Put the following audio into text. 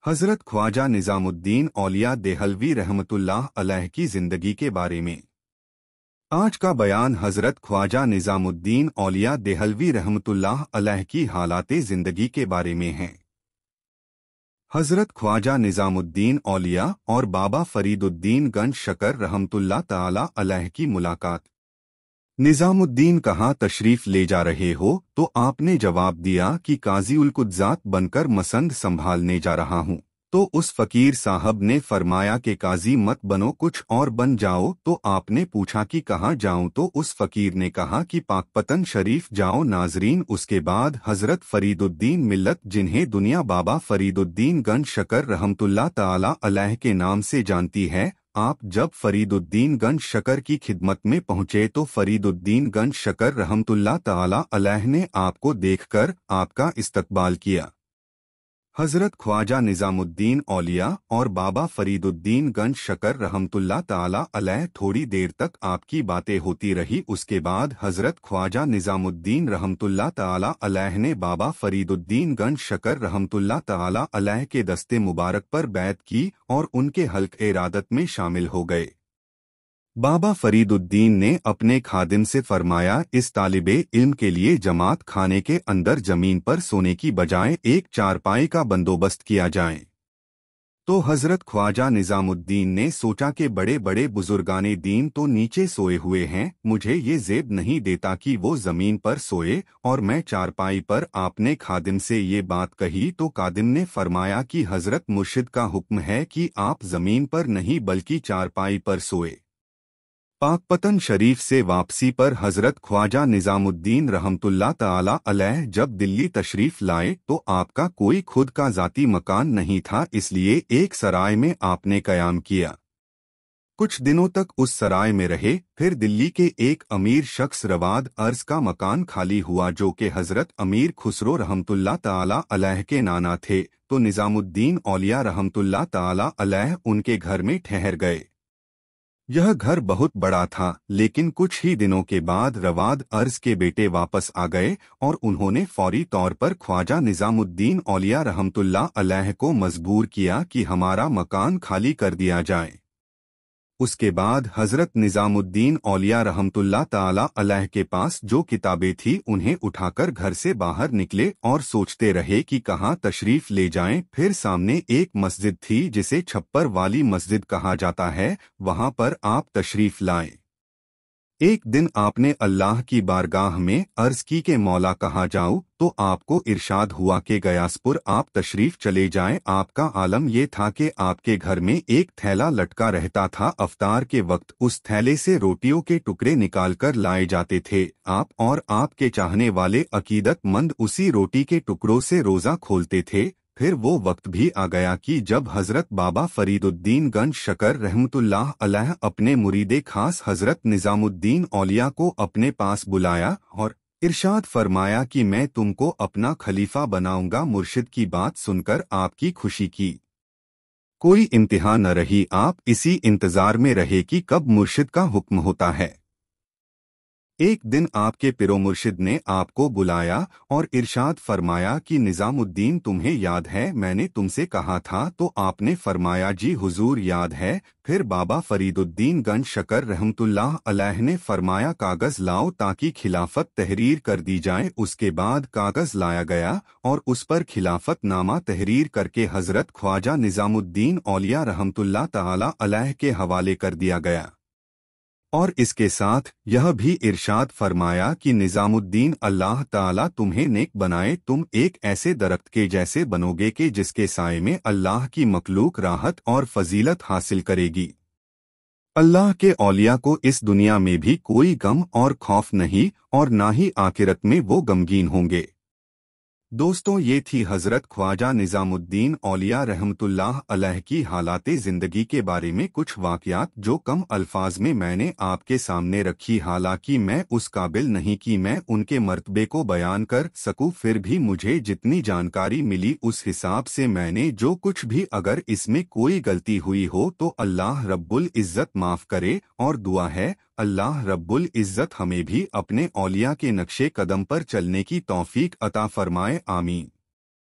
हजरत ख्वाजा निजामुद्दीन औलिया देहलवी रहमतुल्लाह अलैह की जिंदगी के बारे में। आज का बयान हजरत ख्वाजा निजामुद्दीन औलिया देहलवी रहमतुल्लाह अलैह की हालाते जिंदगी के बारे में है। हजरत ख्वाजा निजामुद्दीन औलिया और बाबा फरीदुद्दीन गंज शकर रहमतुल्लाह ताला अलैह की मुलाकात। निजामुद्दीन कहाँ तशरीफ ले जा रहे हो, तो आपने जवाब दिया कि काजी उल कुद्जात बनकर मसंद संभालने जा रहा हूँ। तो उस फकीर साहब ने फरमाया कि काजी मत बनो, कुछ और बन जाओ। तो आपने पूछा कि कहाँ जाऊं, तो उस फकीर ने कहा कि पाकपतन शरीफ जाओ। नाजरीन, उसके बाद हजरत फरीदुद्दीन मिल्लत, जिन्हें दुनिया बाबा फरीदुद्दीन गंज शकर रहमतुल्लाह ताला अलैह के नाम से जानती है, आप जब फरीदुद्दीन गंज शकर की खिदमत में पहुंचे तो फरीदुद्दीन गंज शकर रहमतुल्लाह ताला अलैह ने आपको देखकर आपका इस्तकबाल किया। हजरत ख्वाजा निजामुद्दीन औलिया और बाबा फरीदुद्दीन गंज शकर रहमतुल्लाह ताला अलैह थोड़ी देर तक आपकी बातें होती रही। उसके बाद हजरत ख्वाजा निजामुद्दीन रहमतुल्लाह ताला अलैह ने बाबा फरीदुद्दीन गंज शकर रहमतुल्लाह ताला अलैह के दस्ते मुबारक पर बैत की और उनके हल्क़ इरादत में शामिल हो गए। बाबा फरीदुद्दीन ने अपने खादिम से फरमाया, इस तालिबे इल्म के लिए जमात खाने के अंदर जमीन पर सोने की बजाय एक चारपाई का बंदोबस्त किया जाए। तो हजरत ख्वाजा निजामुद्दीन ने सोचा कि बड़े बड़े बुजुर्गाने दीन तो नीचे सोए हुए हैं, मुझे ये ज़ेब नहीं देता कि वो जमीन पर सोए और मैं चारपाई पर। आपने खादिम से ये बात कही तो खादिम ने फरमाया कि हजरत मुर्शिद का हुक्म है कि आप जमीन पर नहीं बल्कि चारपाई पर सोए। पाकपतन शरीफ से वापसी पर हजरत ख्वाजा निजामुद्दीन रहमतुल्लाह ताला अलैह जब दिल्ली तशरीफ लाए तो आपका कोई खुद का ज़ाती मकान नहीं था, इसलिए एक सराय में आपने कयाम किया। कुछ दिनों तक उस सराय में रहे। फिर दिल्ली के एक अमीर शख्स रवाद अर्ज का मकान खाली हुआ, जो कि हजरत अमीर खुसरो रहमतुल्लाह ताला अलैह के नाना थे। तो निजामुद्दीन औलिया रहमतुल्लाह ताला अलैह उनके घर में ठहर गए। यह घर बहुत बड़ा था, लेकिन कुछ ही दिनों के बाद रवाद अर्ज के बेटे वापस आ गए और उन्होंने फौरी तौर पर ख्वाजा निजामुद्दीन औलिया रहमतुल्लाह अलैह को मजबूर किया कि हमारा मकान खाली कर दिया जाए। उसके बाद हजरत निजामुद्दीन औलिया रहमतुल्लाह ताला अलैह के पास जो किताबें थी उन्हें उठाकर घर से बाहर निकले और सोचते रहे कि कहाँ तशरीफ ले जाएं। फिर सामने एक मस्जिद थी जिसे छप्पर वाली मस्जिद कहा जाता है, वहां पर आप तशरीफ लाएं। एक दिन आपने अल्लाह की बारगाह में अर्ज की कि मौला कहाँ जाऊं, तो आपको इरशाद हुआ कि गयासपुर आप तशरीफ चले जाएं। आपका आलम ये था कि आपके घर में एक थैला लटका रहता था। अफ्तार के वक्त उस थैले से रोटियों के टुकड़े निकालकर लाए जाते थे। आप और आपके चाहने वाले अकीदतमंद उसी रोटी के टुकड़ों से रोज़ा खोलते थे। फिर वो वक्त भी आ गया कि जब हजरत बाबा फरीदुद्दीन गंज शकर रहमतुल्लाह अलैह अपने मुरीदे खास हजरत निजामुद्दीन औलिया को अपने पास बुलाया और इरशाद फरमाया कि मैं तुमको अपना खलीफा बनाऊंगा। मुर्शिद की बात सुनकर आपकी खुशी की कोई इंतहा न रही। आप इसी इंतजार में रहे कि कब मुर्शिद का हुक्म होता है। एक दिन आपके पिरो मुर्शिद ने आपको बुलाया और इरशाद फरमाया कि निजामुद्दीन तुम्हें याद है, मैंने तुमसे कहा था। तो आपने फरमाया जी हुजूर याद है। फिर बाबा फरीदुद्दीन गंज शकर रहमतुल्लाह अलैह ने फरमाया कागज़ लाओ ताकि खिलाफत तहरीर कर दी जाए। उसके बाद कागज़ लाया गया और उस पर खिलाफत नामा तहरीर करके हजरत ख्वाजा निजामुद्दीन औलिया रहमतुल्लाह ताला अलैह के हवाले कर दिया गया। और इसके साथ यह भी इरशाद फरमाया कि निजामुद्दीन अल्लाह ताला तुम्हें नेक बनाए, तुम एक ऐसे दरख्त के जैसे बनोगे कि जिसके साए में अल्लाह की मखलूक राहत और फजीलत हासिल करेगी। अल्लाह के औलिया को इस दुनिया में भी कोई गम और खौफ नहीं और ना ही आखिरत में वो गमगीन होंगे। दोस्तों, ये थी हजरत ख्वाजा निजामुद्दीन औलिया रहमतुल्लाह अलैह की हालाते ज़िंदगी के बारे में कुछ वाक़यात जो कम अल्फाज में मैंने आपके सामने रखी। हालांकि मैं उस काबिल नहीं कि मैं उनके मर्तबे को बयान कर सकूं, फिर भी मुझे जितनी जानकारी मिली उस हिसाब से मैंने जो कुछ भी, अगर इसमें कोई गलती हुई हो तो अल्लाह रब्बुल इज़्ज़त माफ़ करे। और दुआ है अल्लाह रब्बुल इज़्ज़त हमें भी अपने औलिया के नक्शे कदम पर चलने की तौफीक अता फरमाए। आमीन।